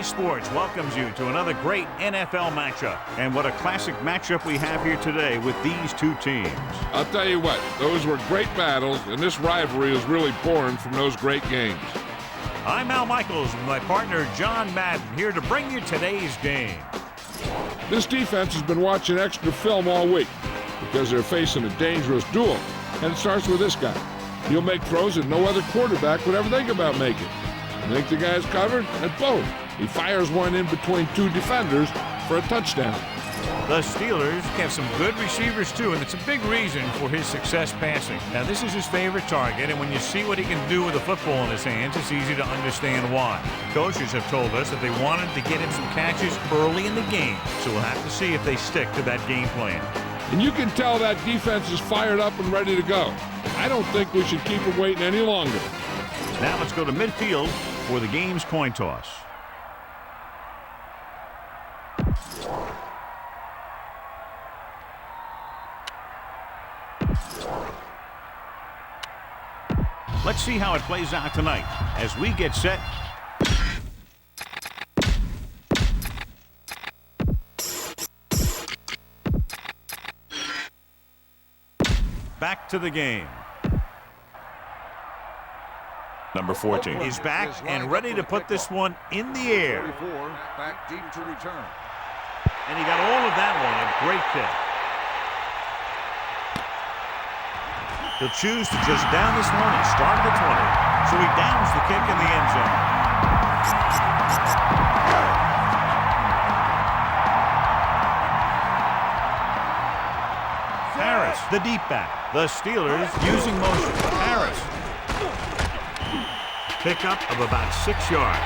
EA Sports welcomes you to another great NFL matchup. And what a classic matchup we have here today with these two teams. I'll tell you what, those were great battles, and this rivalry is really born from those great games. I'm Al Michaels with my partner John Madden here to bring you today's game. This defense has been watching extra film all week because they're facing a dangerous duel. And it starts with this guy. He'll make throws that no other quarterback would ever think about making. You think the guy's covered? And boom, he fires one in between two defenders for a touchdown. The Steelers have some good receivers too, and it's a big reason for his success passing. Now this is his favorite target, and when you see what he can do with a football in his hands, it's easy to understand why. Coaches have told us that they wanted to get him some catches early in the game, so we'll have to see if they stick to that game plan. And you can tell that defense is fired up and ready to go. I don't think we should keep them waiting any longer. Now let's go to midfield for the game's coin toss. Let's see how it plays out tonight as we get set. Back to the game. Number 14 is back and ready to put this one in the air. Back deep to return. And he got all of that one. A great kick. He'll choose to just down this one and start at the 20. So he downs the kick in the end zone. Harris, the deep back. The Steelers using motion. Harris. Pickup of about 6 yards.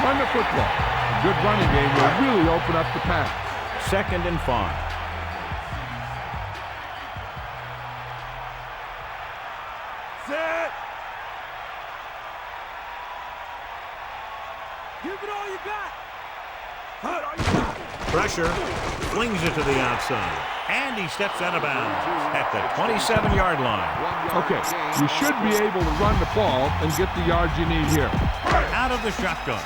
Run the football. A good running game will really open up the pass. 2nd and 5. Set. Give it all you got. Pressure. Flings it to the outside. And he steps out of bounds at the 27-yard line. Okay, you should be able to run the ball and get the yards you need here. Out of the shotgun.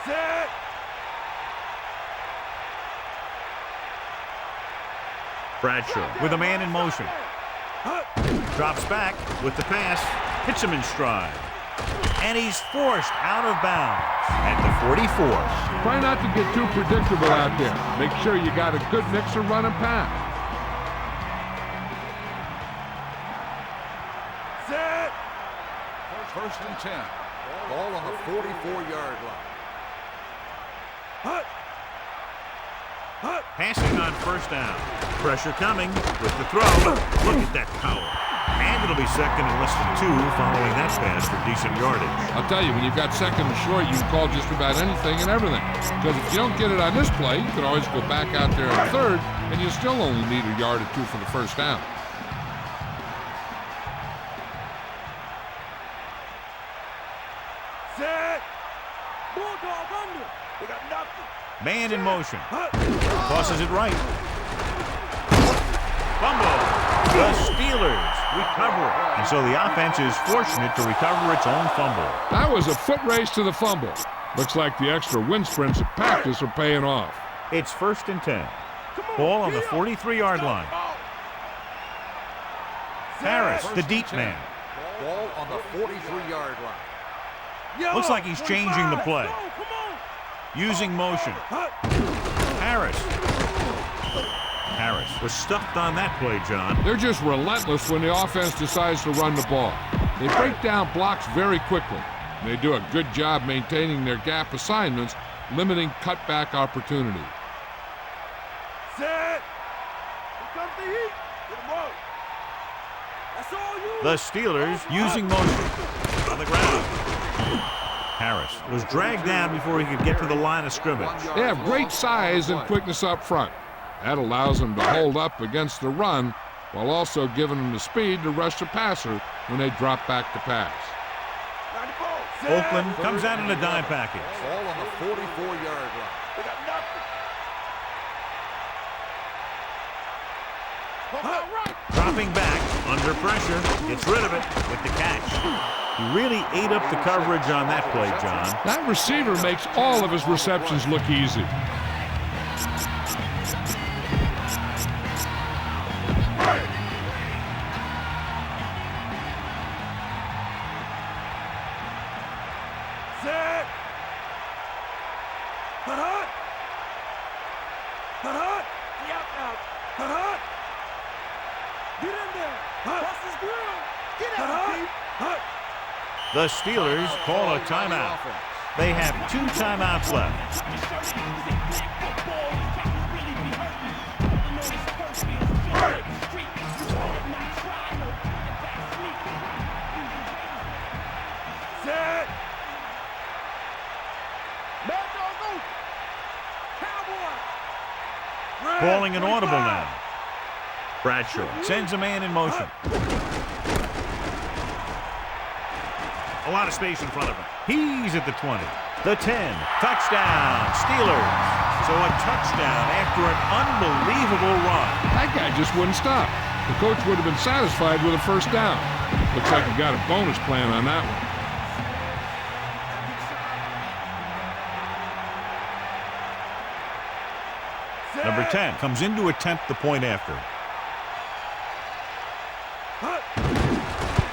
Set. Bradshaw with a man in motion. Drops back with the pass. Hits him in stride. And he's forced out of bounds at the 44. Try not to get too predictable out there. Make sure you got a good mix of run and pass. Set. First and 10. Ball on the 44-yard line. Passing on first down. Pressure coming with the throw. Look at that power. And it'll be 2nd and less than 2 following that pass for decent yardage. I'll tell you, when you've got 2nd and short, you can call just about anything and everything. Because if you don't get it on this play, you can always go back out there on 3rd, and you still only need a yard or 2 for the first down. Set. Bulldog under. We got nothing. Man in motion. Tosses it right. Fumble. The Steelers recover it. And so the offense is fortunate to recover its own fumble. That was a foot race to the fumble. Looks like the extra wind sprints at practice are paying off. It's 1st and 10. Ball on the 43-yard line. Harris, the deep man. Ball on the 43-yard line. Looks like he's changing the play. Using motion. Harris was stuffed on that play, John. They're just relentless when the offense decides to run the ball. They break down blocks very quickly. They do a good job maintaining their gap assignments, limiting cutback opportunity. Set. Here comes the heat. Get him up. That's all you. The Steelers using motion on the ground. Harris was dragged down before he could get to the line of scrimmage. They have great size and quickness up front. That allows them to hold up against the run while also giving them the speed to rush the passer when they drop back to pass. Oakland comes out in a dime package. Ball on the 44-yard line. We got nothing. Dropping back, under pressure, gets rid of it with the catch. He really ate up the coverage on that play, John. That receiver makes all of his receptions look easy. The Steelers call a timeout. They have 2 timeouts left. Calling an audible now. Bradshaw sends a man in motion. A lot of space in front of him. He's at the 20. The 10. Touchdown, Steelers. So a touchdown after an unbelievable run. That guy just wouldn't stop. The coach would have been satisfied with a first down. Looks like he got a bonus plan on that one. Number 10 comes in to attempt the point after.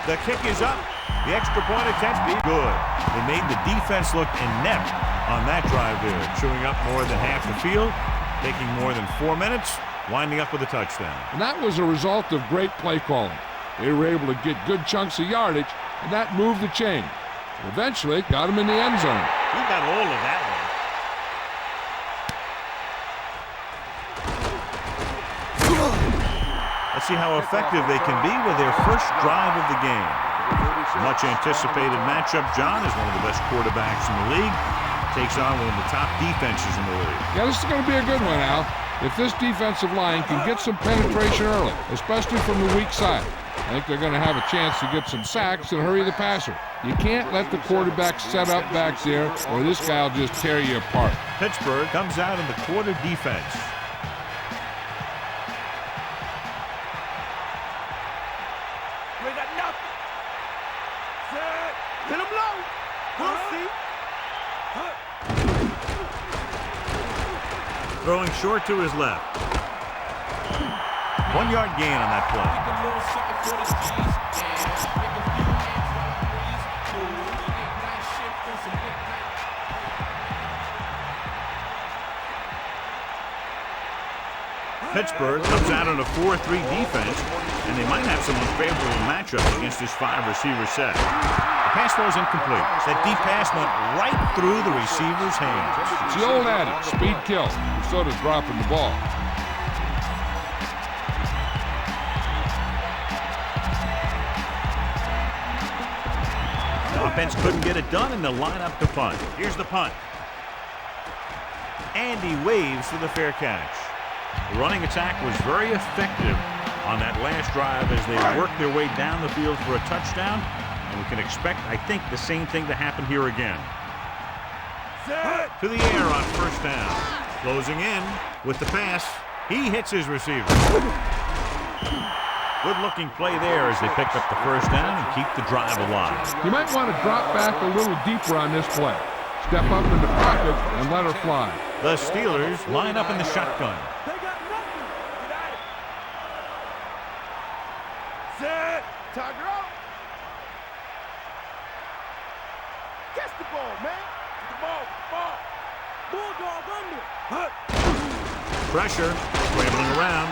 The kick is up. The extra point attempt is good. They made the defense look inept on that drive there. Chewing up more than half the field, taking more than 4 minutes, winding up with a touchdown. And that was a result of great play calling. They were able to get good chunks of yardage, and that moved the chain. Eventually, got him in the end zone. He got all of that one. Let's see how effective they can be with their first drive of the game. Much anticipated matchup. John is one of the best quarterbacks in the league. Takes on one of the top defenses in the league. Yeah, this is going to be a good one, Al. If this defensive line can get some penetration early, especially from the weak side, I think they're going to have a chance to get some sacks and hurry the passer. You can't let the quarterback set up back there, or this guy will just tear you apart. Pittsburgh comes out in the quarter defense. Throwing short to his left. 1 yard gain on that play. Pittsburgh comes out in a 4-3 defense, and they might have some unfavorable matchups against this 5-receiver set. The pass was incomplete. That deep pass went right through the receiver's hands. It's the old adage, speed kills. So does dropping the ball. The offense couldn't get it done, and they'll line up to punt. Here's the punt. And he waves for the fair catch. The running attack was very effective on that last drive as they worked their way down the field for a touchdown. And we can expect, I think, the same thing to happen here again. To the air on first down. Closing in with the pass. He hits his receiver. Good-looking play there as they pick up the first down and keep the drive alive. You might want to drop back a little deeper on this play. Step up in the pocket and let her fly. The Steelers line up in the shotgun. Tiger out. Catch the ball, man. The ball. Bulldog under. Pressure, scrambling around.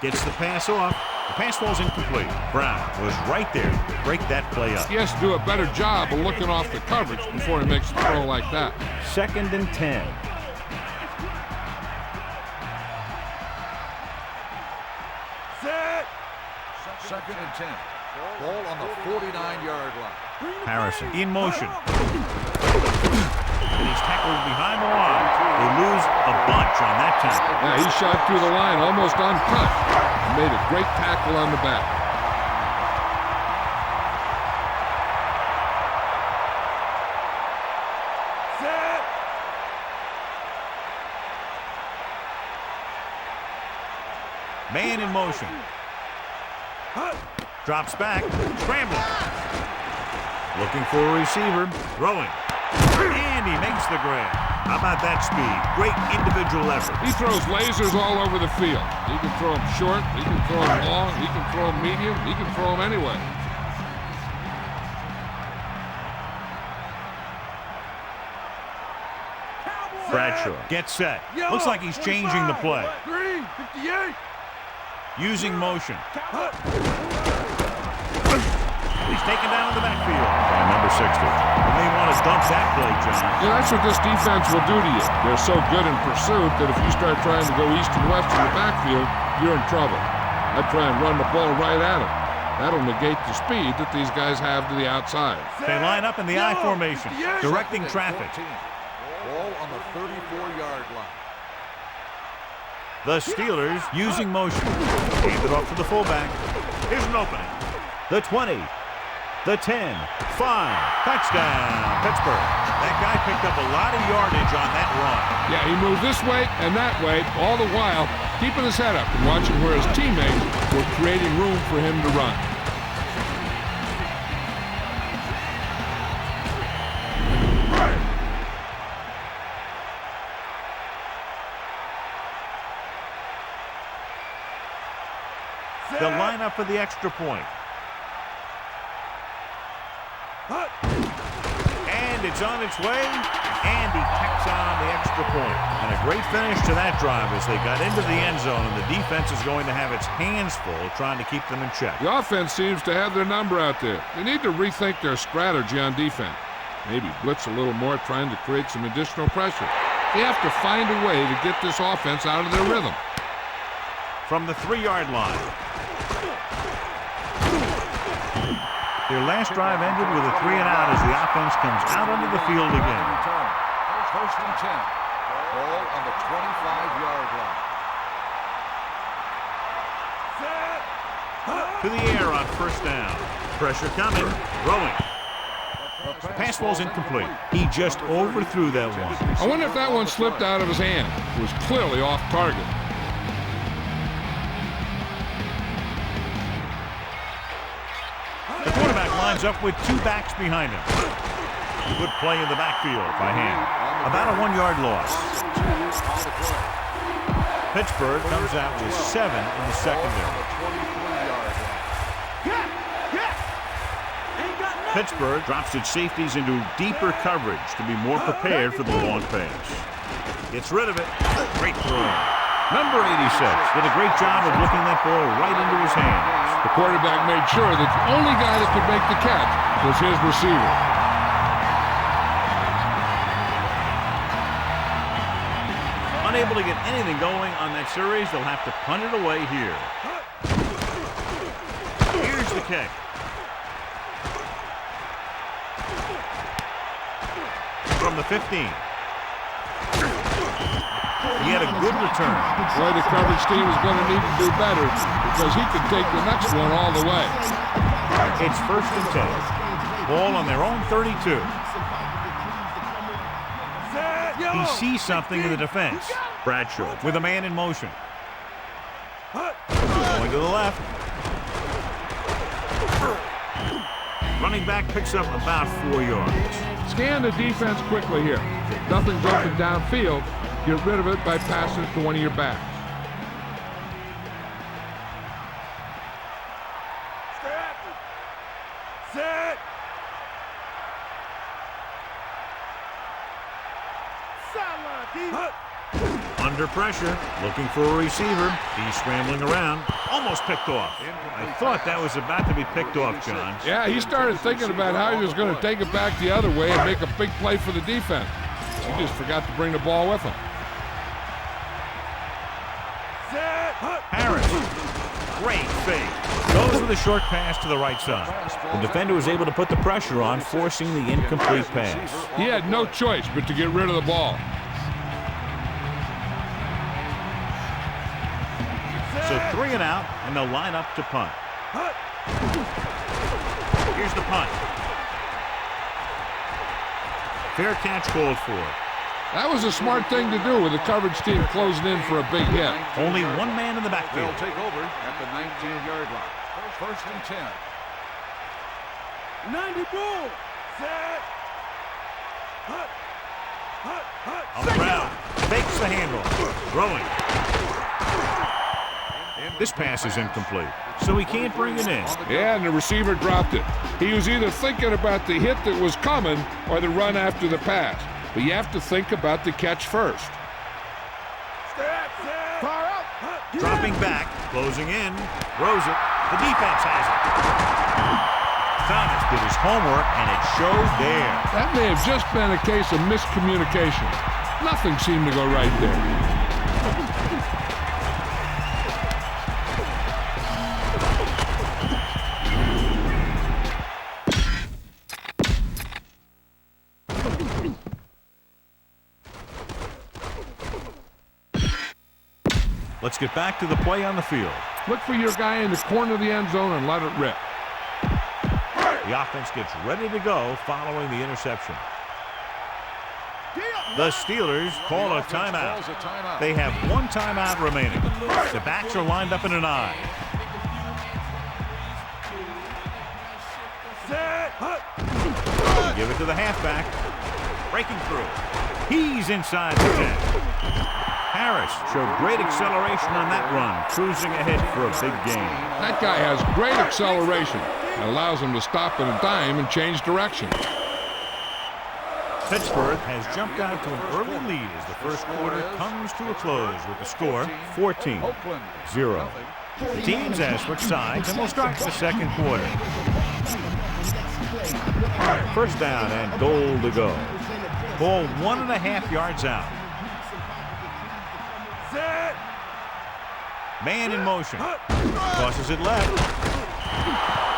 Gets the pass off. The pass falls incomplete. Brown was right there to break that play up. He has to do a better job of looking off the coverage before he makes a throw like that. 2nd and 10. Second and 10. Ball on the 49-yard line. Harrison in motion. And he's tackled behind the line. They lose a bunch on that tackle. Yeah, he shot through the line almost uncut and made a great tackle on the back. Man in motion. Drops back. Scrambling. Looking for a receiver. Throwing. And he makes the grab. How about that speed? Great individual effort. He throws lasers all over the field. He can throw them short. He can throw them long. He can throw them medium. He can throw them anyway. Bradshaw gets set. Looks like he's changing the play. 58. Using motion. He's taken down in the backfield by number 60. You may want to dump that play, John. Yeah, that's what this defense will do to you. They're so good in pursuit that if you start trying to go east and west in the backfield, you're in trouble. I try and run the ball right at them. That'll negate the speed that these guys have to the outside. They line up in the I formation, directing traffic. Ball on the 34-yard line. The Steelers using motion. Hand it off to the fullback. Here's an opening. The 20. The 10. 5. Touchdown, Pittsburgh. That guy picked up a lot of yardage on that run. Yeah, he moved this way and that way, all the while keeping his head up and watching where his teammates were creating room for him to run. The lineup for the extra point. And it's on its way. And he tacks on the extra point. And a great finish to that drive as they got into the end zone, and the defense is going to have its hands full trying to keep them in check. The offense seems to have their number out there. They need to rethink their strategy on defense. Maybe blitz a little more, trying to create some additional pressure. They have to find a way to get this offense out of their rhythm. From the 3-yard line. Their last drive ended with a 3-and-out as the offense comes out onto the field again. First and 10. Ball on the 25-yard line. To the air on first down. Pressure coming. Throwing. The pass ball's incomplete. He just overthrew that one. I wonder if that one slipped out of his hand. It was clearly off target. The quarterback lines up with 2 backs behind him. Good play in the backfield by hand. About a 1-yard loss. Pittsburgh comes out with 7 in the secondary. Pittsburgh drops its safeties into deeper coverage to be more prepared for the long pass. Gets rid of it. Great throw. Number 86 did a great job of looking that ball right into his hands. The quarterback made sure that the only guy that could make the catch was his receiver. Unable to get anything going on that series, they'll have to punt it away here. Here's the kick. From the 15. He had a good return. Boy, the coverage team is going to need to do better because he can take the next one all the way. It's first and 10. Ball on their own 32. He sees something in the defense. Bradshaw with a man in motion. Going to the left. Running back picks up about 4 yards. Scan the defense quickly here. If nothing's open downfield, get rid of it by passing it to one of your backs. Set. Sideline, Under pressure, looking for a receiver. He's scrambling around. Almost picked off. I thought that was about to be picked off, John. Yeah, he started thinking about how he was going to take it back the other way and make a big play for the defense. He just forgot to bring the ball with him. Harris. Great fake. Goes with a short pass to the right side. The defender was able to put the pressure on, forcing the incomplete pass. He had no choice but to get rid of the ball. So 3 and out, and they'll line up to punt. Here's the punt. Fair catch called for. That was a smart thing to do with the coverage team closing in for a big hit. Only one man in the backfield. They'll take over at the 19-yard line. First and 10. 90 ball. Set. Hut. Hut. Hut. On the ground. Fakes the handle. Throwing. This pass is incomplete, so he can't bring it in. Yeah, and the receiver dropped it. He was either thinking about the hit that was coming or the run after the pass. But you have to think about the catch first. Step. Set. Far out. Hut. Dropping back, closing in, throws it. The defense has it. Thomas did his homework, and it showed there. That may have just been a case of miscommunication. Nothing seemed to go right there. Let's get back to the play on the field. Look for your guy in the corner of the end zone and let it rip. The offense gets ready to go following the interception. The Steelers call a timeout. They have one timeout remaining. The backs are lined up in an I. Give it to the halfback. Breaking through. He's inside the 10. Harris showed great acceleration on that run, cruising ahead for a big gain. That guy has great acceleration. It allows him to stop at a dime and change direction. Pittsburgh has jumped out to an early lead as the first quarter comes to a close with the score 14-0. The teams has switched sides and will start the second quarter. First down and goal to go. Ball 1.5 yards out. Man in motion. Tosses it left.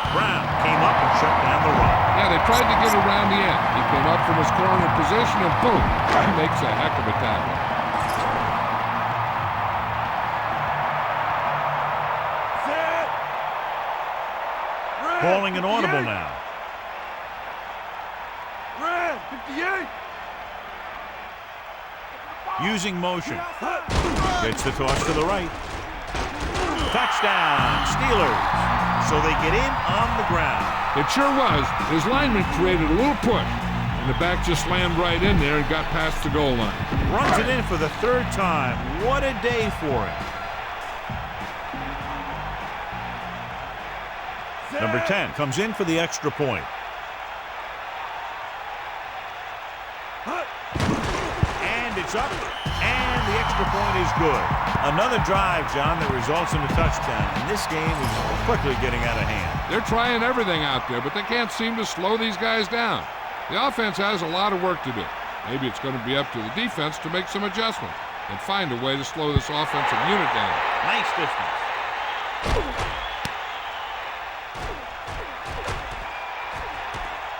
Brown came up and shut down the run. Yeah, they tried to get around the end. He came up from his corner position and boom, he makes a heck of a tackle. Calling an audible now. Red 58. Using motion. Gets the toss to the right. Touchdown, Steelers. So they get in on the ground. It sure was. His lineman created a little push, and the back just slammed right in there and got past the goal line. Runs it in for the third time. What a day for him. Number 10 comes in for the extra point. And it's up, and the extra point is good. Another drive, John, that results in a touchdown. And this game is quickly getting out of hand. They're trying everything out there, but they can't seem to slow these guys down. The offense has a lot of work to do. Maybe it's going to be up to the defense to make some adjustments and find a way to slow this offensive unit down. Nice distance.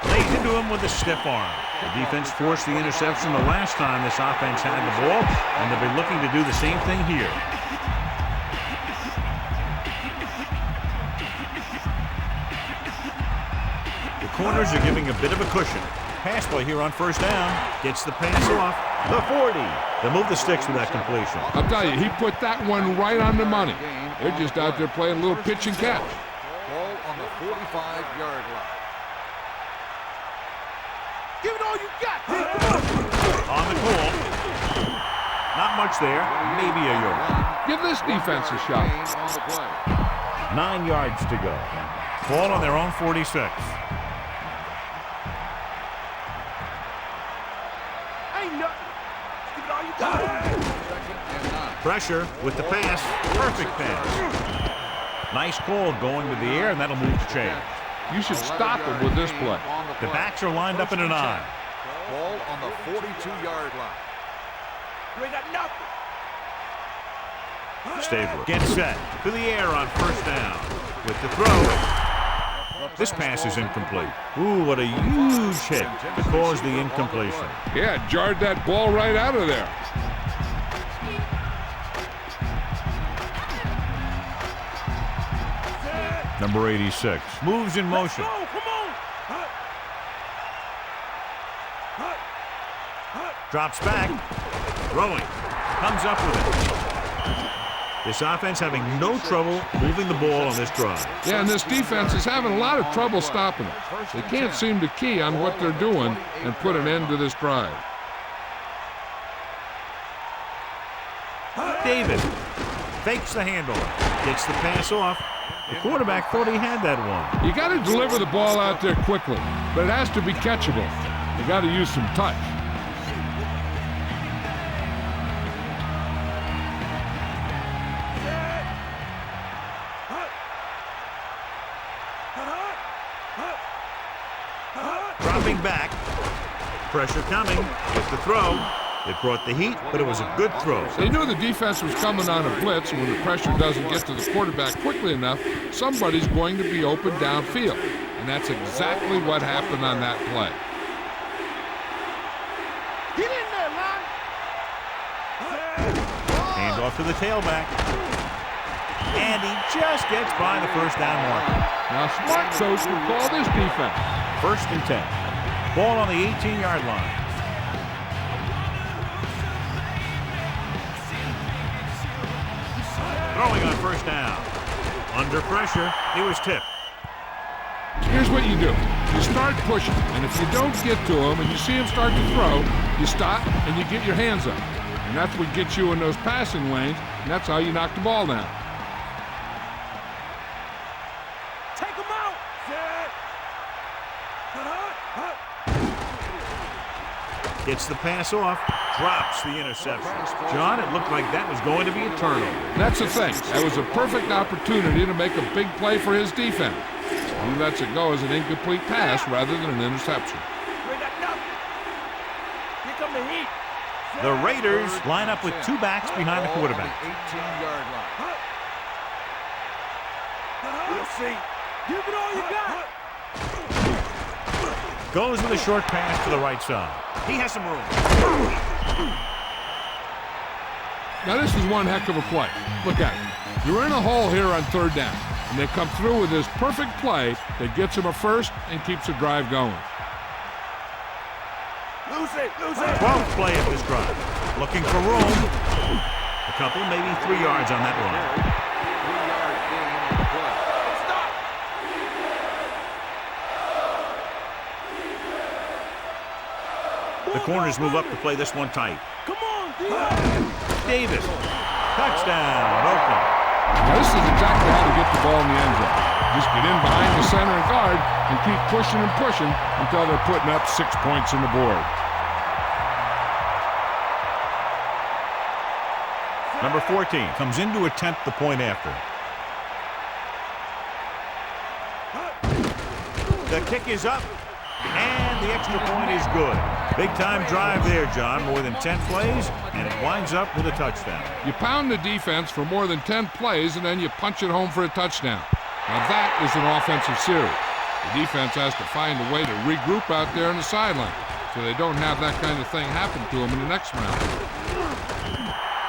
Lays into him with a stiff arm. The defense forced the interception the last time this offense had the ball, and they'll be looking to do the same thing here. The corners are giving a bit of a cushion. Pass play here on first down. Gets the pass off. The 40. They move the sticks with that completion. I'll tell you, he put that one right on the money. They're just out there playing a little pitch and catch. Ball on the 45-yard line. Give it all you got. On the goal. Not much there. Maybe a yard. Give this defense a shot. 9 yards to go. Ball on their own 46. Ain't nothing. Give it all you got. Pressure with the pass. Perfect pass. Nice call going to the air, and that'll move the chain. You should stop him with this play. The backs are lined up in an I. Ball on the 42-yard line. You ain't got nothing. Stabler gets set to the air on first down. With the throw. This pass is incomplete. Ooh, what a huge hit to cause the incompletion. Yeah, jarred that ball right out of there. Number 86 moves in motion. Go, come on. Hut. Hut. Hut. Drops back. Throwing. Comes up with it. This offense having no trouble moving the ball on this drive. Yeah, and this defense is having a lot of trouble stopping it. They can't seem to key on what they're doing and put an end to this drive. Davis fakes the handle. Gets the pass off. The quarterback thought he had that one. You got to deliver the ball out there quickly, but it has to be catchable. You got to use some touch. Dropping back. Pressure coming. With the throw. It brought the heat, but it was a good throw. They knew the defense was coming on a blitz, and when the pressure doesn't get to the quarterback quickly enough, somebody's going to be open downfield. And that's exactly what happened on that play. Get in there, man. Hand off to the tailback. And he just gets by the first down marker. Now, smart coach would call this defense. 1st and 10. Ball on the 18-yard line. Throwing on 1st down. Under pressure, he was tipped. Here's what you do. You start pushing, and if you don't get to him and you see him start to throw, you stop and you get your hands up. And that's what gets you in those passing lanes, and that's how you knock the ball down. Take him out. Gets the pass off. Drops the interception. John, it looked like that was going to be a turnover. That's the thing. That was a perfect opportunity to make a big play for his defense. He lets it go as an incomplete pass rather than an interception. Here come the heat. The Raiders line up with 2 backs behind the quarterback. 18-yard line. We'll see. Give it all you got. Goes with a short pass to the right side. He has some room. Now this is one heck of a play. Look at it. You're in a hole here on 3rd down, and they come through with this perfect play that gets them a first and keeps the drive going. Lose it. 12th play of this drive. Looking for room. A couple, maybe 3 yards on that run. 3 yards being on the play. Stop. The corners move up to play this one tight. Come on, Dion. Davis. Touchdown, Oakland. Now this is exactly how to get the ball in the end zone. Just get in behind the center and guard and keep pushing and pushing until they're putting up 6 points on the board. Number 14 comes in to attempt the point after. The kick is up, and the extra point is good. Big-time drive there, John. More than 10 plays, and it winds up with a touchdown. You pound the defense for more than 10 plays, and then you punch it home for a touchdown. Now that is an offensive series. The defense has to find a way to regroup out there on the sideline so they don't have that kind of thing happen to them in the next round.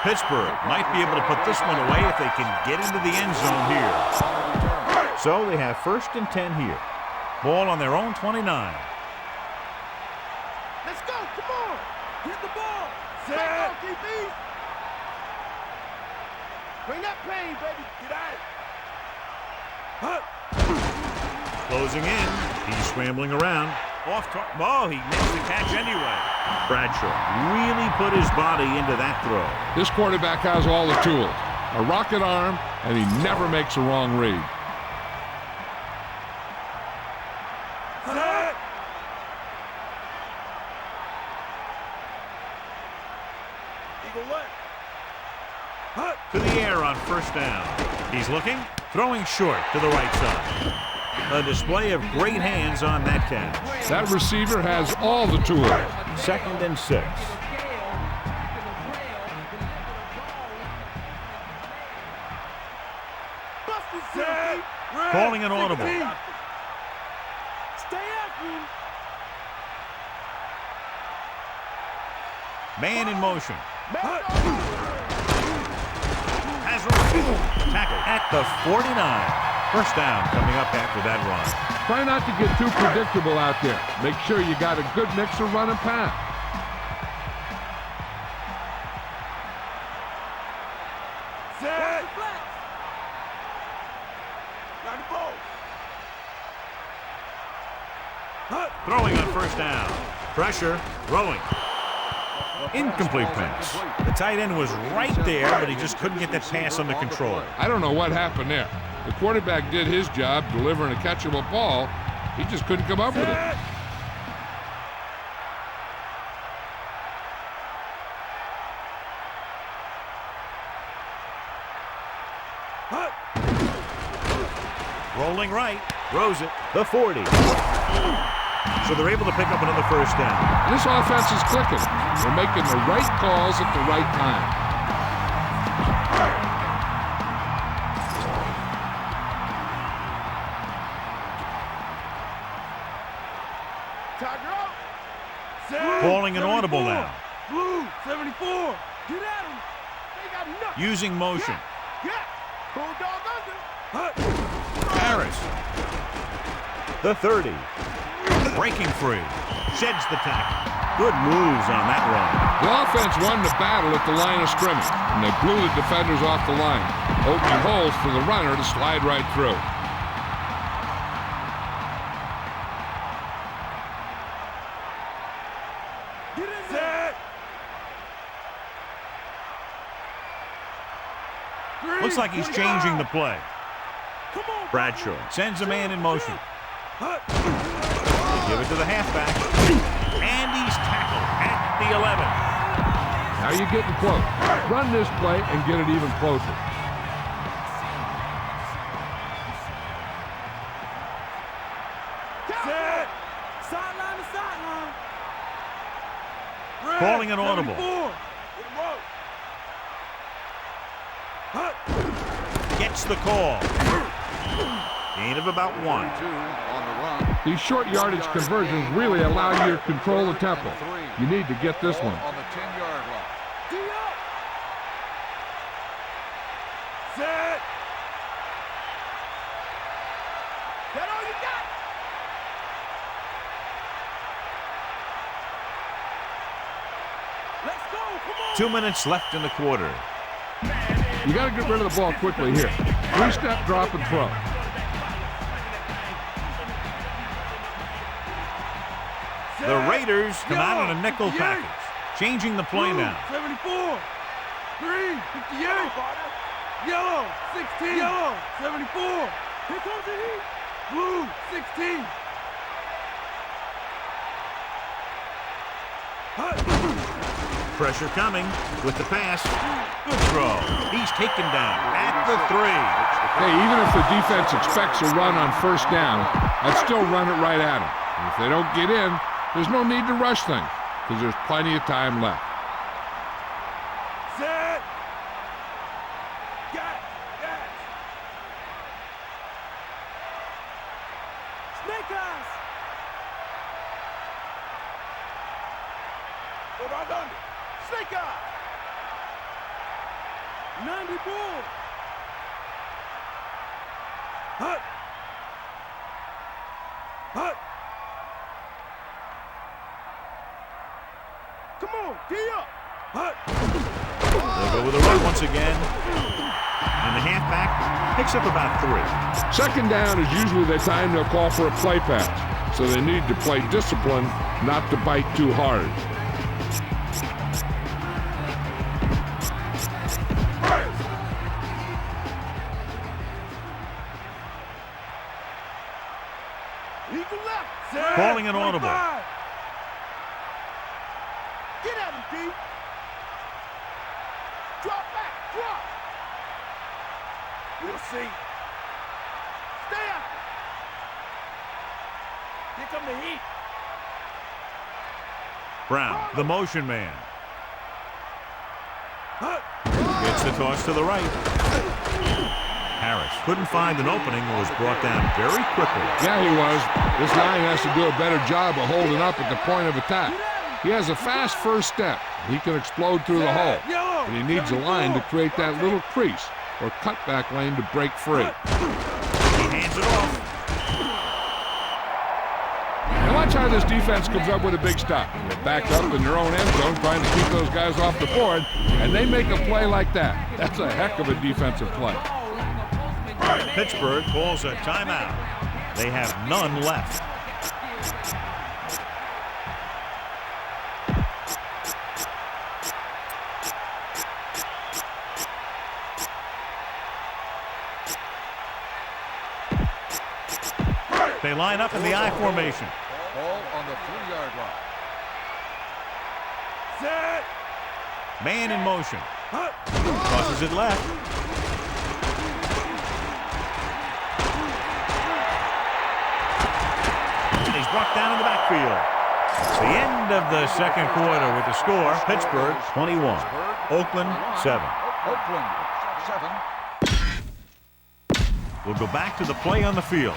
Pittsburgh might be able to put this one away if they can get into the end zone here. So they have 1st and 10 here. Ball on their own 29. Let's go. Come on. Get the ball. Set. DB. Bring that pain, baby. Get out. Closing in. He's scrambling around. Oh, he makes the catch anyway. Bradshaw really put his body into that throw. This quarterback has all the tools. A rocket arm, and he never makes a wrong read. Set. Eagle left. To the air on 1st down. He's looking, throwing short to the right side. A display of great hands on that catch. That receiver has all the tools. 2nd and 6. Set. Calling an audible. Stay after him. Man in motion. Has a tackle at the 49. 1st down coming up after that run. Try not to get too predictable out there. Make sure you got a good mix of run and pass. throwing on first down. Pressure, throwing. Incomplete pass. The tight end was right there, but he just couldn't get that pass under control. I don't know what happened there. The quarterback did his job delivering a catchable ball. He just couldn't come up with it. Rolling right, throws it, the 40. So they're able to pick up another first down. This offense is clicking. They're making the right calls at the right time. Calling an audible now. Blue, 74. Get at him. They got nothing. Using motion. Yeah. Bulldog under. Harris. The 30. Breaking free. Sheds the tackle. Good moves on that run. The offense won the battle at the line of scrimmage, and they blew the defenders off the line, opening holes for the runner to slide right through. Looks like he's changing the play. Bradshaw sends a man in motion. Give it to the halfback. And he's tackled at the 11. Now you're getting close. Run this play and get it even closer. Sideline to sideline. Calling an audible. Gets the call. Gain of about 1. These short yardage conversions really allow you to control the tempo. You need to get this one. On the 10-yard line. Set. That all you got? Let's go. Come on. 2 minutes left in the quarter. You got to get rid of the ball quickly here. 3-step drop and throw. The Raiders come out on a nickel package. Changing the play now. 74. 3. 58. Yellow. 16. Yellow. 74. Here comes the heat. Blue. 16. Pressure coming with the pass. Good throw. He's taken down at the 3. Hey, even if the defense expects a run on first down, I'd still run it right at them. And if they don't get in, there's no need to rush things because there's plenty of time left. Set. Got. Snake eyes. Go right under. Snake eye. 90 bull. Hut. Come on, tee up. They'll go with a run once again. And the halfback picks up about 3. Second down is usually the time they'll call for a play pass, so they need to play discipline, not to bite too hard. Eagle left. Set. Calling an audible. 25. Get at him, D. Drop back. Drop. We'll see. Stay up. Here come the heat. Brown, the motion man. Gets the toss to the right. Harris couldn't find an opening and was brought down very quickly. Yeah, he was. This line has to do a better job of holding up at the point of attack. He has a fast first step. He can explode through the hole. But he needs a line to create that little crease or cutback lane to break free. He hands it off. Now watch how this defense comes up with a big stop. They're backed up in their own end zone trying to keep those guys off the board, and they make a play like that. That's a heck of a defensive play. Pittsburgh calls a timeout. They have none left. line up in the I formation. Ball on the 3-yard line. Set. Man in motion. Crosses it left. He's brought down in the backfield. It's the end of the second quarter with the score. Pittsburgh 21. Oakland 7. Oakland 7. We'll go back to the play on the field.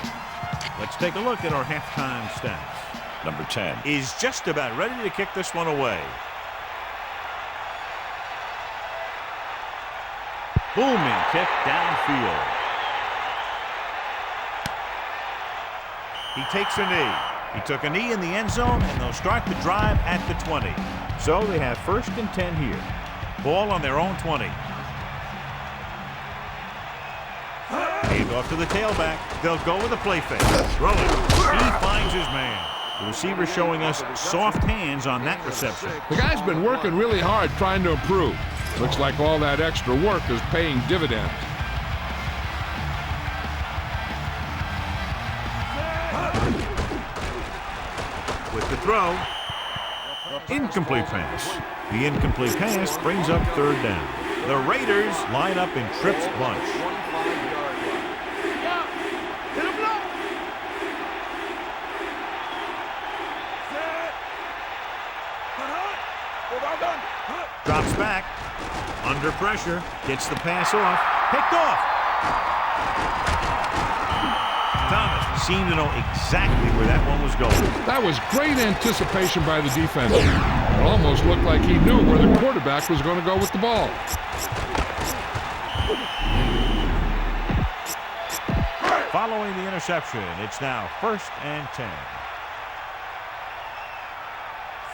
Let's take a look at our halftime stats. Number 10 is just about ready to kick this one away. Booming kick downfield. He takes a knee. He took a knee in the end zone, and they'll start the drive at the 20. So they have 1st and 10 here. Ball on their own 20. Hand off to the tailback. They'll go with a play fake. Throw it. He finds his man. The receiver showing us soft hands on that reception. The guy's been working really hard trying to improve. Looks like all that extra work is paying dividends. With the throw. Incomplete pass. The incomplete pass brings up 3rd down. The Raiders line up in trips bunch. Drops back. Under pressure. Gets the pass off. Picked off. Thomas seemed to know exactly where that one was going. That was great anticipation by the defense. It almost looked like he knew where the quarterback was going to go with the ball. Following the interception, it's now 1st and 10.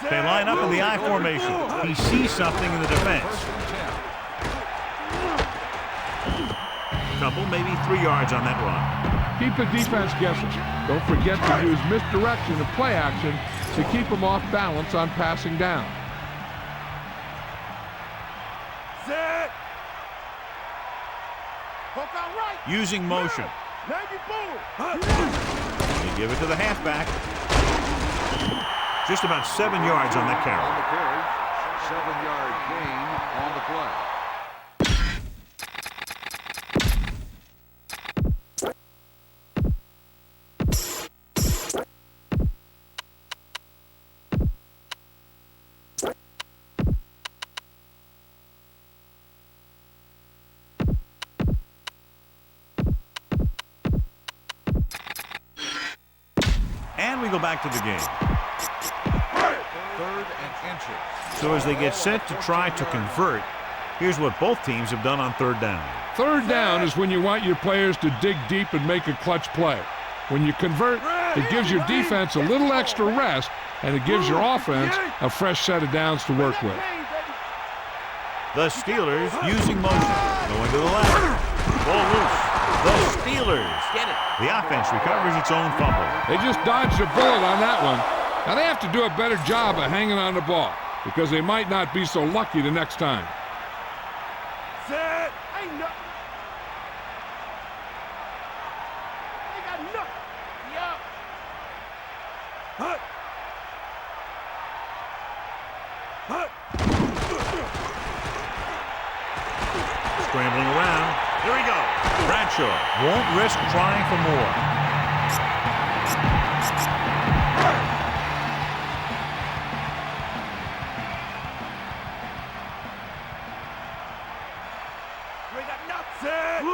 They line up in the I formation. He sees something in the defense. Couple, maybe 3 yards on that run. Keep the defense guessing. Don't forget to use misdirection and play action to keep them off balance on passing down. Set. Hook out right. Using motion. You give it to the halfback. Just about 7 yards on that carry. On the carry, 7-yard gain on the play. And we go back to the game. 3rd and inches. So as they get set to try to convert, here's what both teams have done on 3rd down. 3rd down is when you want your players to dig deep and make a clutch play. When you convert, it gives your defense a little extra rest, and it gives your offense a fresh set of downs to work with. The Steelers using motion. Going to the left. Ball loose. The Steelers get it. The offense recovers its own fumble. They just dodged a bullet on that one. Now they have to do a better job of hanging on the ball because they might not be so lucky the next time. Set. Ain't nothing. Ain't got nothing. Yeah. Hut. Hut. Scrambling around. Here we go. Franco won't risk trying for more.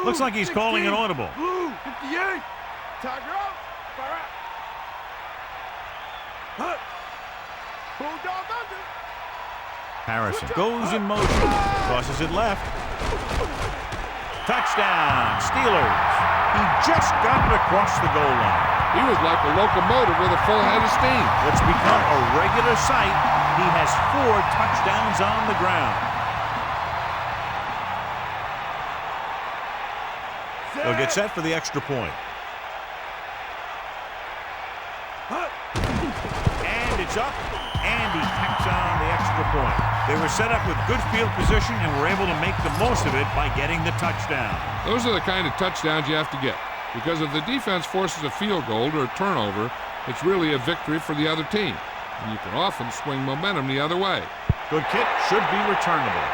Looks like he's calling an audible. Blue, 58. Tiger out. Fire out. Hut. Bulldog under. Harrison goes in motion. Crosses it left. Touchdown, Steelers. He just got it across the goal line. He was like a locomotive with a full head of steam. What's become a regular sight, he has 4 touchdowns on the ground. They'll get set for the extra point. And it's up, and he tacks on the extra point. They were set up with good field position and were able to make the most of it by getting the touchdown. Those are the kind of touchdowns you have to get. because if the defense forces a field goal or a turnover, it's really a victory for the other team. And you can often swing momentum the other way. Good kick, should be returnable.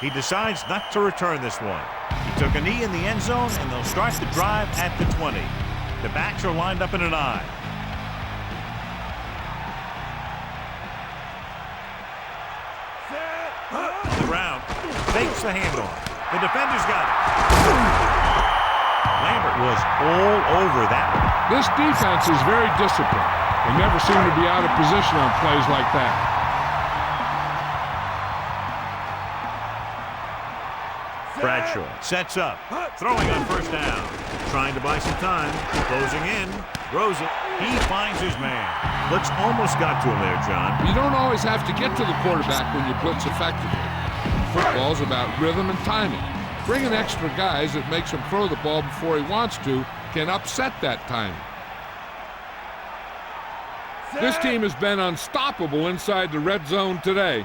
He decides not to return this one. He took a knee in the end zone, and they'll start the drive at the 20. The backs are lined up in an I. On the ground, fakes the handoff. The defender's got it. Lambert was all over that one. This defense is very disciplined. They never seem to be out of position on plays like that. Bradshaw sets up, throwing on first down, trying to buy some time, closing in, throws it. He finds his man. Blitz almost got to him there, John. You don't always have to get to the quarterback when you blitz effectively. Football's about rhythm and timing. Bringing extra guys that makes him throw the ball before he wants to can upset that timing. This team has been unstoppable inside the red zone today.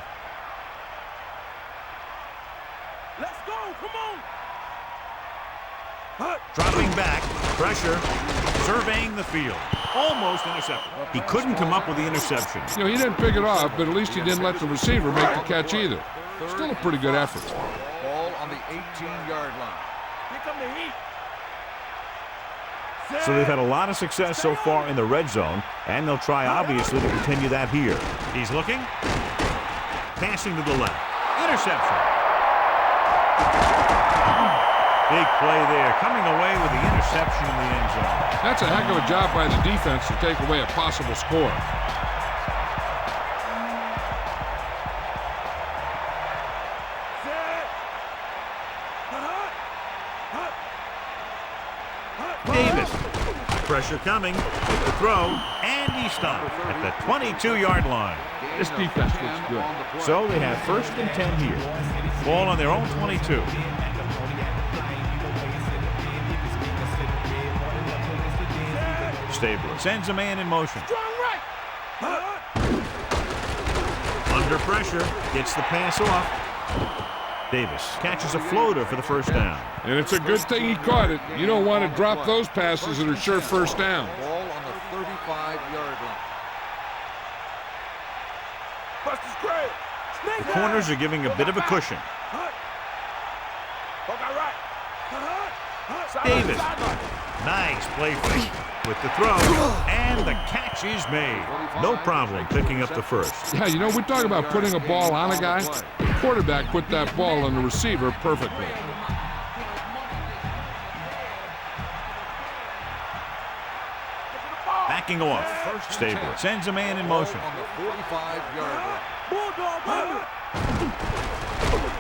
Dropping back, pressure, surveying the field. Almost intercepted. He couldn't come up with the interception. You know, he didn't pick it off, but at least he didn't let the receiver make the catch either. Still a pretty good effort. Ball on the 18-yard line. Here come the heat. So they've had a lot of success so far in the red zone, and they'll try, obviously, to continue that here. He's looking. Passing to the left. Interception. Big play there, coming away with the interception in the end zone. That's a heck of a job by the defense to take away a possible score. Davis. Pressure coming with the throw, and he stopped at the 22-yard line. This defense looks good. So they have 1st and 10 here. Ball on their own 22. Stabler sends a man in motion. Under pressure, gets the pass off. Davis catches a floater for the first down. And it's a good thing he caught it. You don't want to drop those passes that are sure first down. Ball on the 35-yard line. The corners are giving a bit of a cushion. Davis. Nice play fake with the throw, and the catch is made. No problem picking up the first. Yeah, you know, we talk about putting a ball on a guy. The quarterback put that ball on the receiver perfectly. Backing off. Stabler sends a man in motion. On the 45-yard line.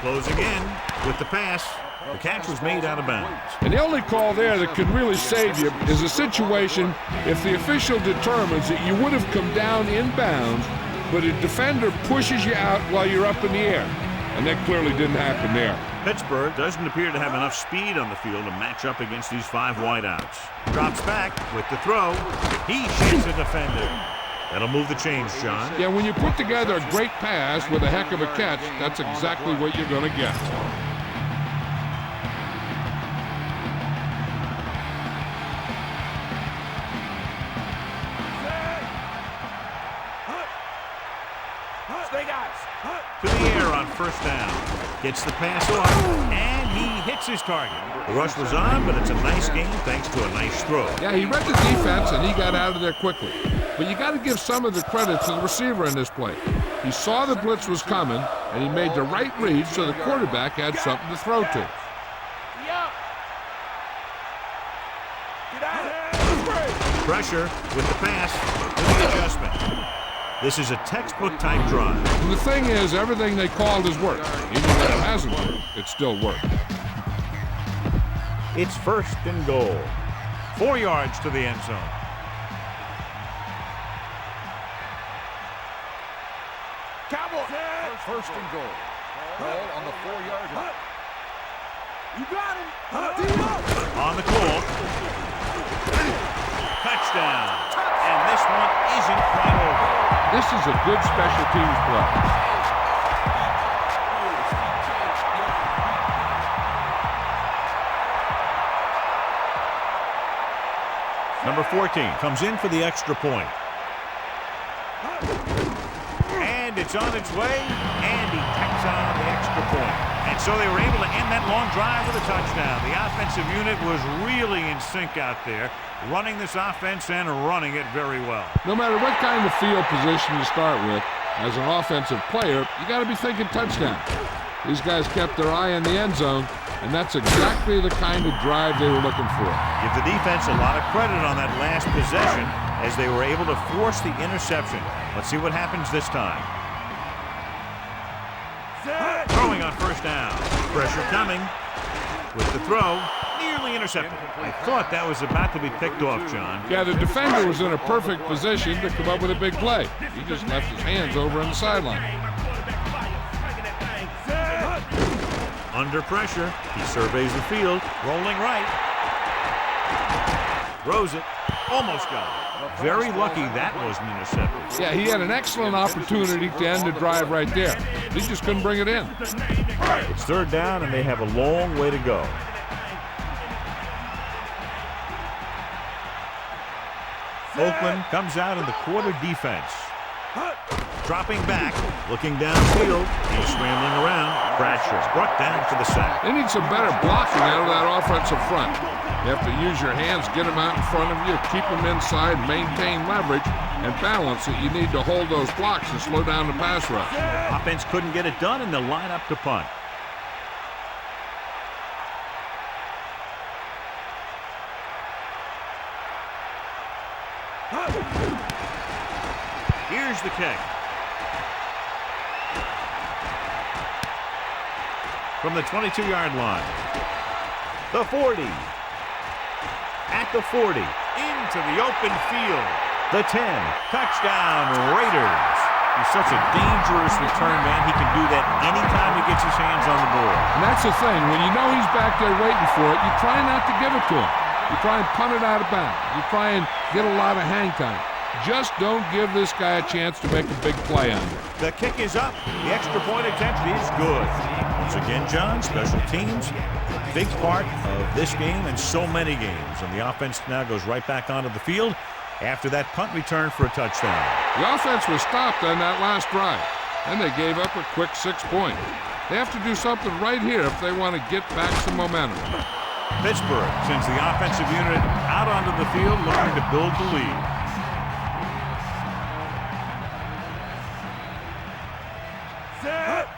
Closing in with the pass. The catch was made out of bounds. And the only call there that could really save you is a situation if the official determines that you would have come down in bounds, but a defender pushes you out while you're up in the air. And that clearly didn't happen there. Pittsburgh doesn't appear to have enough speed on the field to match up against these 5 wideouts. Drops back with the throw. He shakes a defender. That'll move the chains, John. Yeah, when you put together a great pass with a heck of a catch, that's exactly what you're going to get. To the air on first down. Gets the pass off, and he hits his target. The rush was on, but it's a nice game thanks to a nice throw. Yeah, he read the defense, and he got out of there quickly. But you got to give some of the credit to the receiver in this play. He saw the blitz was coming, and he made the right read so the quarterback had something to throw to. Pressure with the pass, with the adjustment. This is a textbook type drive. And the thing is, everything they called has worked. Even when it hasn't worked, it still worked. It's 1st and goal. 4 yards to the end zone. Cowboys. 1st and goal. Ball on the 4-yard line. You got him. On the call. Touchdown. And this one isn't quite over. This is a good special teams play. Number 14 comes in for the extra point. And it's on its way, and he tacks on the extra point. And so they were able to end that long drive with a touchdown. The offensive unit was really in sync out there, running this offense and running it very well. No matter what kind of field position you start with, as an offensive player, you got to be thinking touchdown. These guys kept their eye on the end zone, and that's exactly the kind of drive they were looking for. Give the defense a lot of credit on that last possession as they were able to force the interception. Let's see what happens this time. Throwing on first down. Pressure coming with the throw. Nearly intercepted. I thought that was about to be picked off, John. Yeah, the defender was in a perfect position to come up with a big play. He just left his hands over on the sideline. Under pressure, he surveys the field. Rolling right. Throws it. Almost got it. Very lucky that wasn't intercepted. Yeah, he had an excellent opportunity to end the drive right there. He just couldn't bring it in. It's third down, and they have a long way to go. Oakland comes out in the quarter defense. Dropping back, looking downfield. He's scrambling around. Bradshaw brought down for the sack. They need some better blocking out of that offensive front. You have to use your hands, get them out in front of you, keep them inside, maintain leverage, and balance it. You need to hold those blocks and slow down the pass rush. Offense couldn't get it done, and they'll line up to punt. Here's the kick. From the 22-yard line. The 40. At the 40. Into the open field. The 10. Touchdown, Raiders. He's such a dangerous return man. He can do that anytime he gets his hands on the ball. And that's the thing. When you know he's back there waiting for it, you try not to give it to him. You try and punt it out of bounds. You try and get a lot of hang time. Just don't give this guy a chance to make a big play on it. The kick is up. The extra point attempt is good. Once again, John, special teams, big part of this game and so many games. And the offense now goes right back onto the field after that punt return for a touchdown. The offense was stopped on that last drive, and they gave up a quick 6 point. They have to do something right here if they want to get back some momentum. Pittsburgh sends the offensive unit out onto the field looking to build the lead.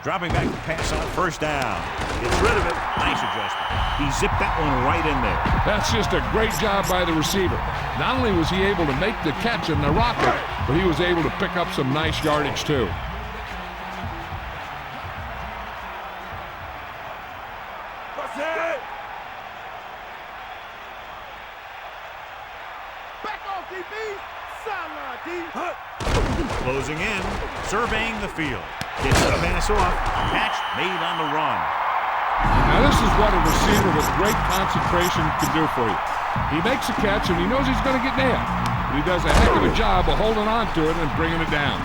Dropping back to pass on first down. Gets rid of it. Nice adjustment. He zipped that one right in there. That's just a great job by the receiver. Not only was he able to make the catch in the rocket, but he was able to pick up some nice yardage too. Closing in, surveying the field. Gets the pass off. Catch made on the run. Now this is what a receiver with great concentration can do for you. He makes a catch and he knows he's going to get nailed. But he does a heck of a job of holding on to it and bringing it down.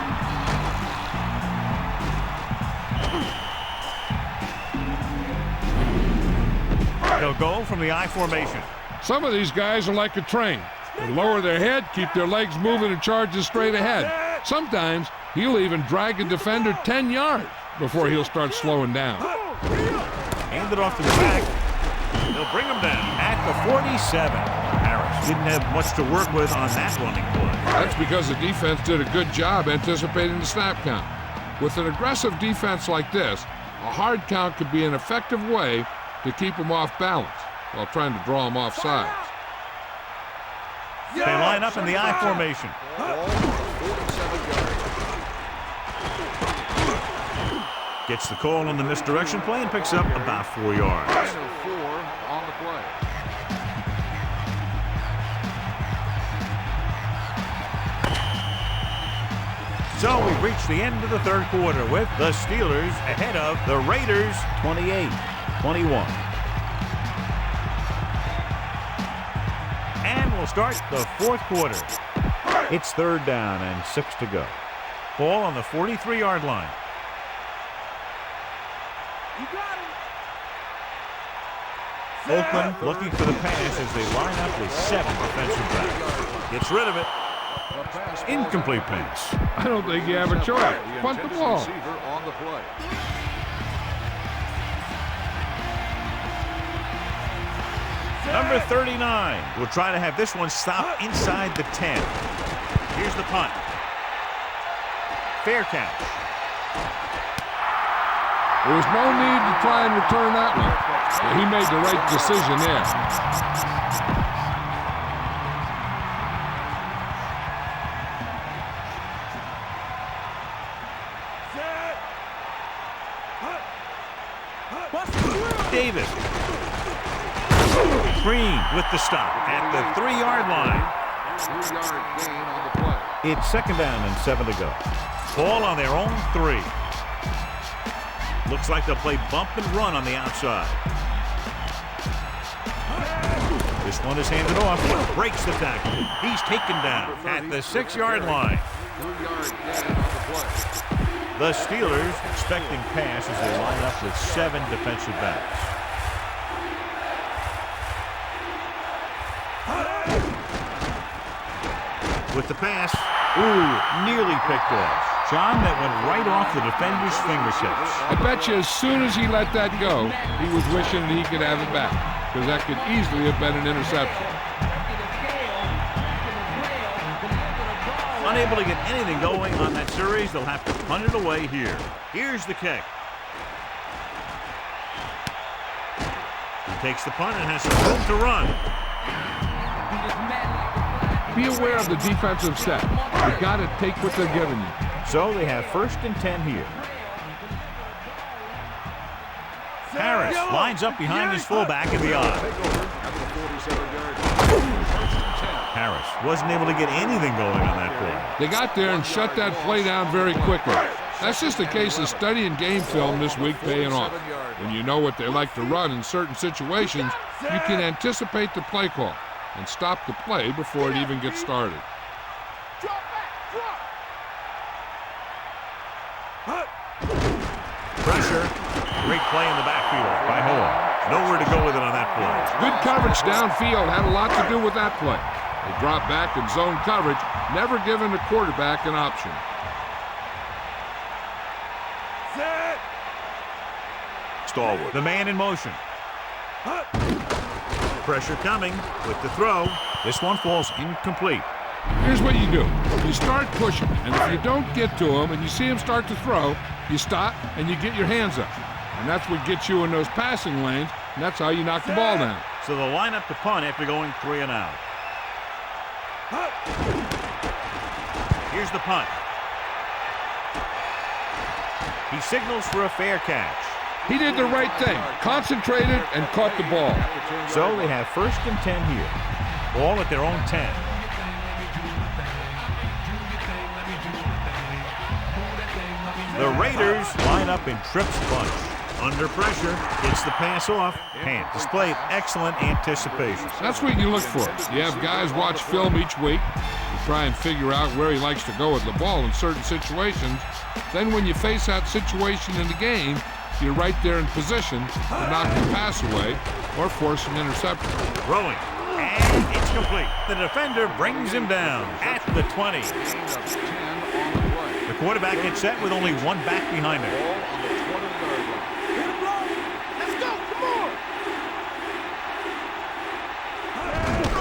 They'll go from the I formation. Some of these guys are like a train. They lower their head, keep their legs moving, and charge straight ahead. Sometimes he'll even drag a defender 10 yards before he'll start slowing down. Hand it off to the back. They'll bring him down at the 47. Harris didn't have much to work with on that running play. That's because the defense did a good job anticipating the snap count. With an aggressive defense like this, a hard count could be an effective way to keep them off balance while trying to draw them off sides. They line up in the I formation. Gets the call on the misdirection play and picks up about 4 yards. On the play. So we've reached the end of the third quarter with the Steelers ahead of the Raiders 28-21. And we'll start the fourth quarter. It's third down and 6 to go. Ball on the 43-yard line. You got Oakland looking for the pass as they line up with 7 defensive backs. Gets rid of it. Incomplete pass. I don't think you have a choice. Punt the ball. On the play. Number 39 will try to have this one stop inside the 10. Here's the punt. Fair catch. There was no need to try and return that one. He made the right decision there. Davis. Green with the stop at the 3-yard line. 2-yard gain on the play. It's 2nd down and 7 to go. Ball on their own 3. Looks like they'll play bump and run on the outside. This one is handed off. Breaks the tackle. He's taken down at the 6-yard line. 2-yard gain on the play. The Steelers expecting pass as they line up with 7 defensive backs. With the pass. Ooh, nearly picked off. John, that went right off the defender's fingertips. I bet you as soon as he let that go, he was wishing that he could have it back, because that could easily have been an interception. Unable to get anything going on that series, they'll have to punt it away here. Here's the kick. He takes the punt and has some room to run. Be aware of the defensive set. You've got to take what they're giving you. So they have 1st and 10 here. Harris lines up behind his fullback in the odd. Harris wasn't able to get anything going on that play. They got there and shut that play down very quickly. That's just a case of studying game film this week paying off. When you know what they like to run in certain situations, you can anticipate the play call and stop the play before it even gets started. Pressure. Great play in the backfield by Horn. Nowhere to go with it on that play. Good coverage downfield had a lot to do with that play. They dropped back in zone coverage, never giving the quarterback an option. Stallworth, the man in motion. Pressure coming with the throw. This one falls incomplete. Here's what you do. You start pushing, and if you don't get to him and you see him start to throw, you stop and you get your hands up. And that's what gets you in those passing lanes, and that's how you knock the ball down. So they'll line up to punt after going 3 and out. Here's the punt. He signals for a fair catch. He did the right thing, concentrated and caught the ball. So they have 1st and 10 here. Ball at their own 10. The Raiders line up in trips bunch. Under pressure, gets the pass off, and displayed excellent anticipation. That's what you look for. You have guys watch film each week. You try and figure out where he likes to go with the ball in certain situations. Then when you face that situation in the game, you're right there in position to knock the pass away or force an interception. Throwing, and it's complete. The defender brings him down at the 20. The quarterback gets set with only one back behind him.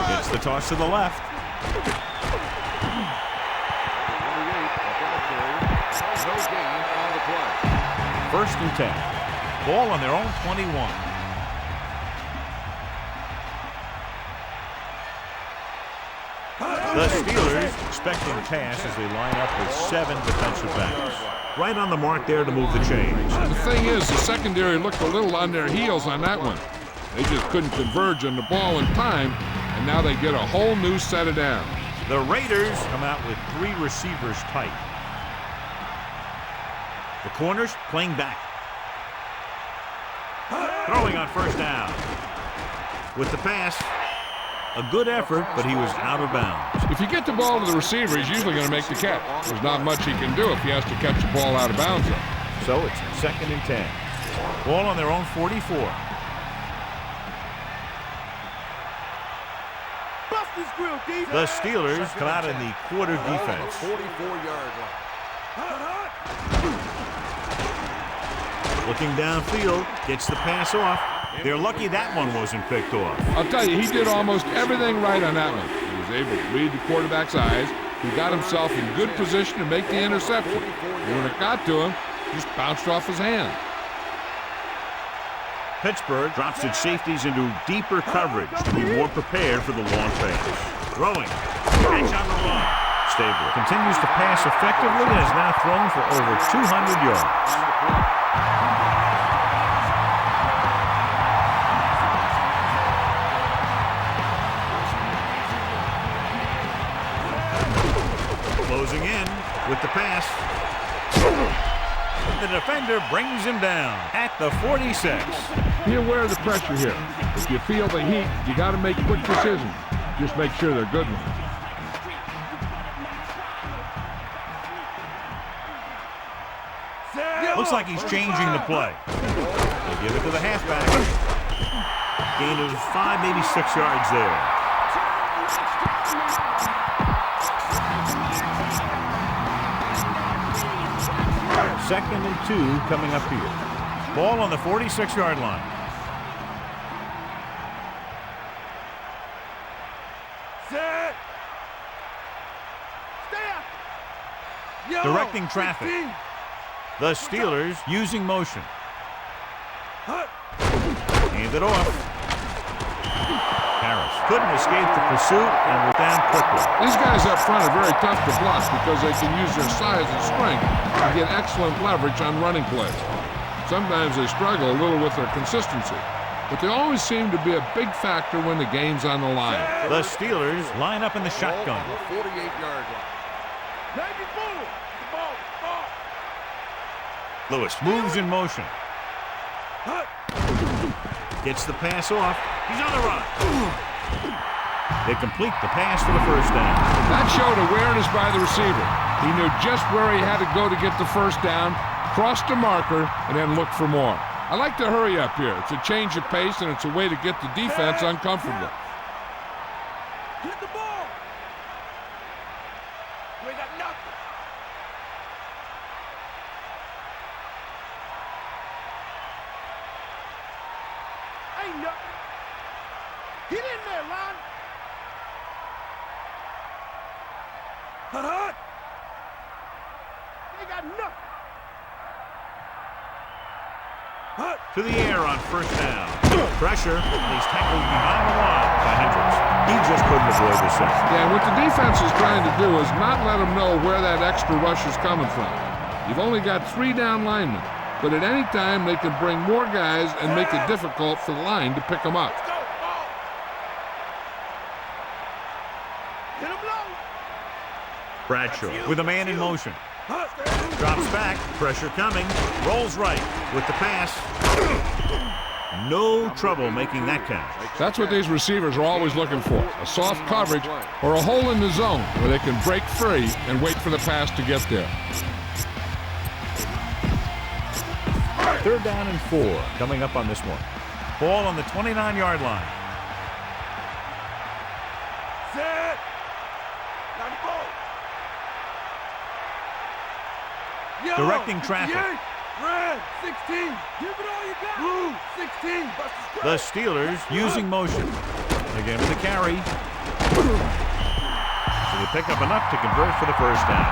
Gets the toss to the left. First and 10. Ball on their own 21. The Steelers expecting pass as they line up with 7 defensive backs. Right on the mark there to move the chains. The thing is, the secondary looked a little on their heels on that one. They just couldn't converge on the ball in time, and now they get a whole new set of downs. The Raiders come out with 3 receivers tight. The corners playing back. Throwing on first down. With the pass, a good effort, but he was out of bounds. If you get the ball to the receiver, he's usually going to make the catch. There's not much he can do if he has to catch the ball out of bounds. So it's 2nd and 10. Ball on their own 44. The Steelers come out in the quarter defense. 44-yard line. Looking downfield, gets the pass off. They're lucky that one wasn't picked off. I'll tell you, he did almost everything right on that one. He was able to read the quarterback's eyes. He got himself in good position to make the interception. And when it got to him, just bounced off his hand. Pittsburgh drops its safeties into deeper coverage to be more prepared for the long pass. Throwing. Catch on the run. Stabler continues to pass effectively and has now thrown for over 200 yards. Closing in with the pass. The defender brings him down at the 46. Be aware of the pressure here. If you feel the heat, you got to make quick decisions. Just make sure they're good ones. Looks like he's changing the play. They give it to the halfback. Gain of 5, maybe 6 yards there. Second and 2 coming up here. Ball on the 46-yard line. Set. Stay up. Directing traffic. The Steelers using motion. Hand it off. Harris couldn't escape the pursuit and was down quickly. These guys up front are very tough to block because they can use their size and strength to get excellent leverage on running plays. Sometimes they struggle a little with their consistency, but they always seem to be a big factor when the game's on the line. The Steelers line up in the shotgun. 48-yard line. Lewis moves in motion. Gets the pass off. He's on the run. They complete the pass for the first down. That showed awareness by the receiver. He knew just where he had to go to get the first down, crossed the marker, and then looked for more. I like to hurry up here. It's a change of pace, and it's a way to get the defense uncomfortable. Hit the ball. We got nothing. Ain't nothing. Get in there, Lon. Hut. They got nothing. Hut. To the air on first down. Pressure, and he's tackled behind the line by Hendricks. He just couldn't avoid the sack. Yeah, what the defense is trying to do is not let them know where that extra rush is coming from. You've only got 3 down linemen, but at any time they can bring more guys and make it difficult for the line to pick them up. Let's go, ball. Hit him low. Bradshaw with a man in motion. Hut. Drops back, pressure coming, rolls right with the pass. No trouble making that catch. That's what these receivers are always looking for, a soft coverage or a hole in the zone where they can break free and wait for the pass to get there. Third down and 4 coming up on this one. Ball on the 29-yard line. Set. Now the ball. Yellow, Directing traffic. 58. Red, 16. Give it all you got. Blue, 16. The Steelers using motion. Again with the carry. So they pick up enough to convert for the first down.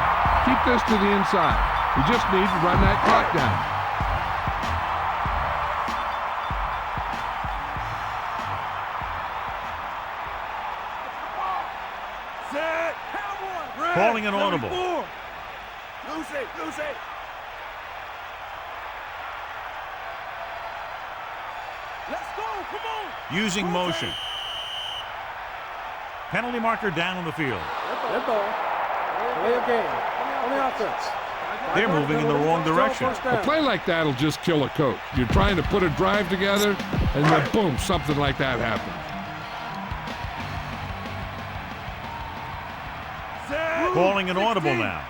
Keep this to the inside. We just need to run that clock down. Set. Cowboy. Red, Calling an audible. 74. Lose it, lose it. Let's go, come on. Using motion. Penalty marker down on the field. Red ball. Play a game. On the offense. They're moving in the wrong direction. A play like that will just kill a coach. You're trying to put a drive together, and then boom, something like that happens. Set. Calling an audible 16. now.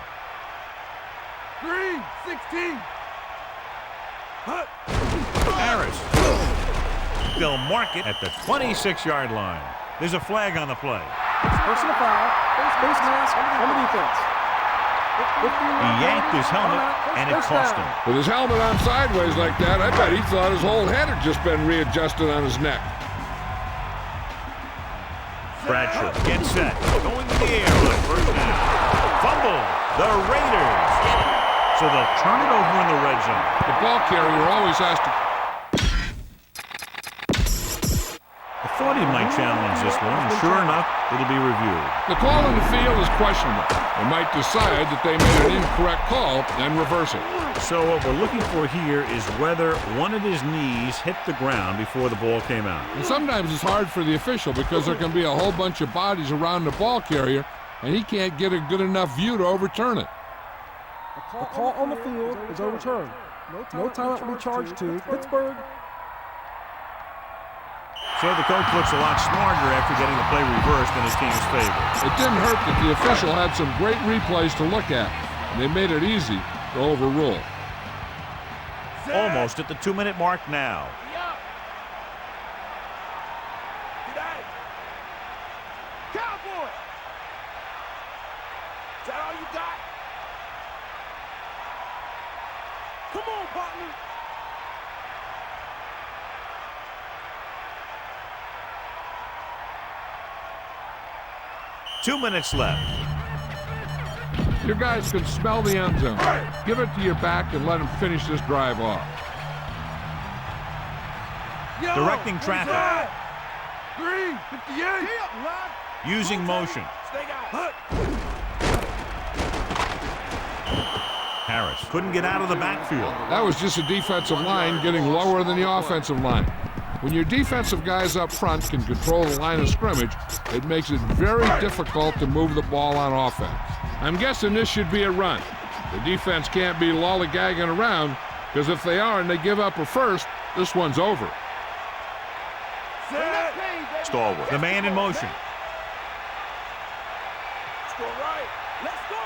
Green, 16. Hut. Harris. They'll mark it at the 26-yard line. There's a flag on the play. Personal foul. Face mask on the defense. He yanked his helmet, and it cost him. With his helmet on sideways like that, I bet he thought his whole head had just been readjusted on his neck. Bradshaw gets set. Going in the air on first down. Fumble. The Raiders get it. So they'll turn it over in the red zone. The ball carrier always has to... I thought he might challenge this one, and sure enough, it'll be reviewed. The call in the field is questionable. They might decide that they made an incorrect call and reverse it. So what we're looking for here is whether one of his knees hit the ground before the ball came out. And sometimes it's hard for the official because there can be a whole bunch of bodies around the ball carrier, and he can't get a good enough view to overturn it. The call on the field is overturned. No timeout will be charged to Pittsburgh. So the coach looks a lot smarter after getting the play reversed in his team's favor. It didn't hurt that the official had some great replays to look at, and they made it easy to overrule. Almost at the 2-minute mark now. Cowboy! Is that all you got? Come on, partner! Two minutes left. Your guys can smell the end zone. Give it to your back and let them finish this drive off. Directing traffic. Green, 58. Using motion. Stay out. Harris couldn't get out of the backfield. That was just a defensive line getting lower than the offensive line. When your defensive guys up front can control the line of scrimmage, it makes it very difficult to move the ball on offense. I'm guessing this should be a run. The defense can't be lollygagging around, because if they are and they give up a first, this one's over. Stalwart, the man in motion. Let's go right. Let's go.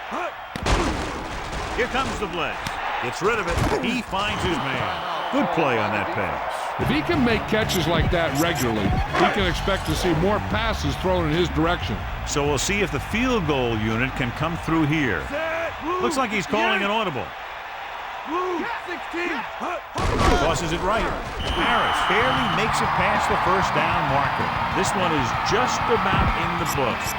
Come on. Here comes the blitz. Gets rid of it. He finds his man. Good play on that pass. If he can make catches like that regularly, he can expect to see more passes thrown in his direction. So we'll see if the field goal unit can come through here. Looks like he's calling an audible. 16. Tosses it right. Harris barely makes it past the first down marker. This one is just about in the books.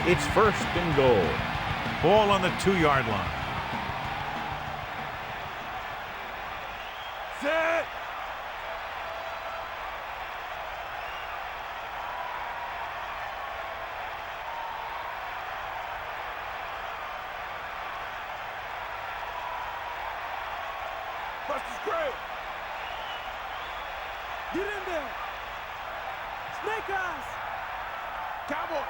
It's first and goal. Ball on the 2-yard line. Set. Buster's great. Get in there. Snake eyes. Cowboy.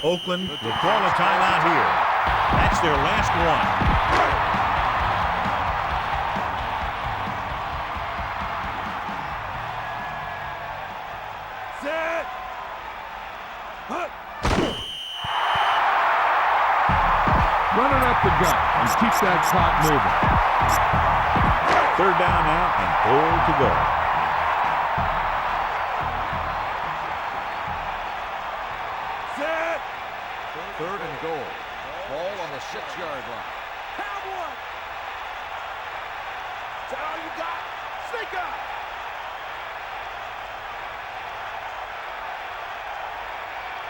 Oakland will call a timeout here. That's their last one. Set. Run it up the gut and keep that clock moving. Third down now and goal to go. Set. Third and goal. Ball on the 6-yard line. Cowboy. Is that all you got? Snake eye.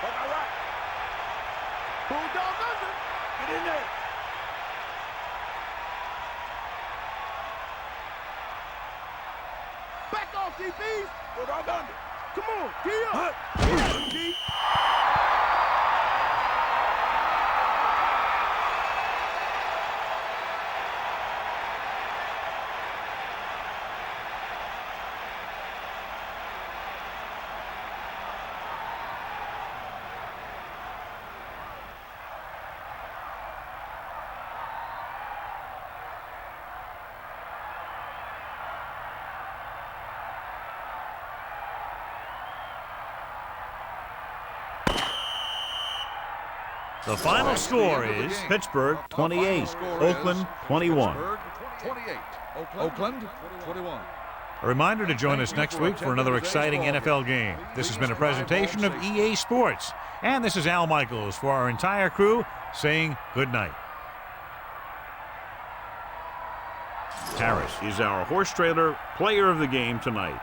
All right. Bulldog under. Get in there. Back off, DBs. Bulldog under. Come on, get up. Get up, D. The final score is Pittsburgh 28, Oakland 21. 28, Oakland 21. A reminder to join us next week for another exciting NFL game. This has been a presentation of EA Sports. And this is Al Michaels for our entire crew saying good night. Harris is our horse trailer player of the game tonight.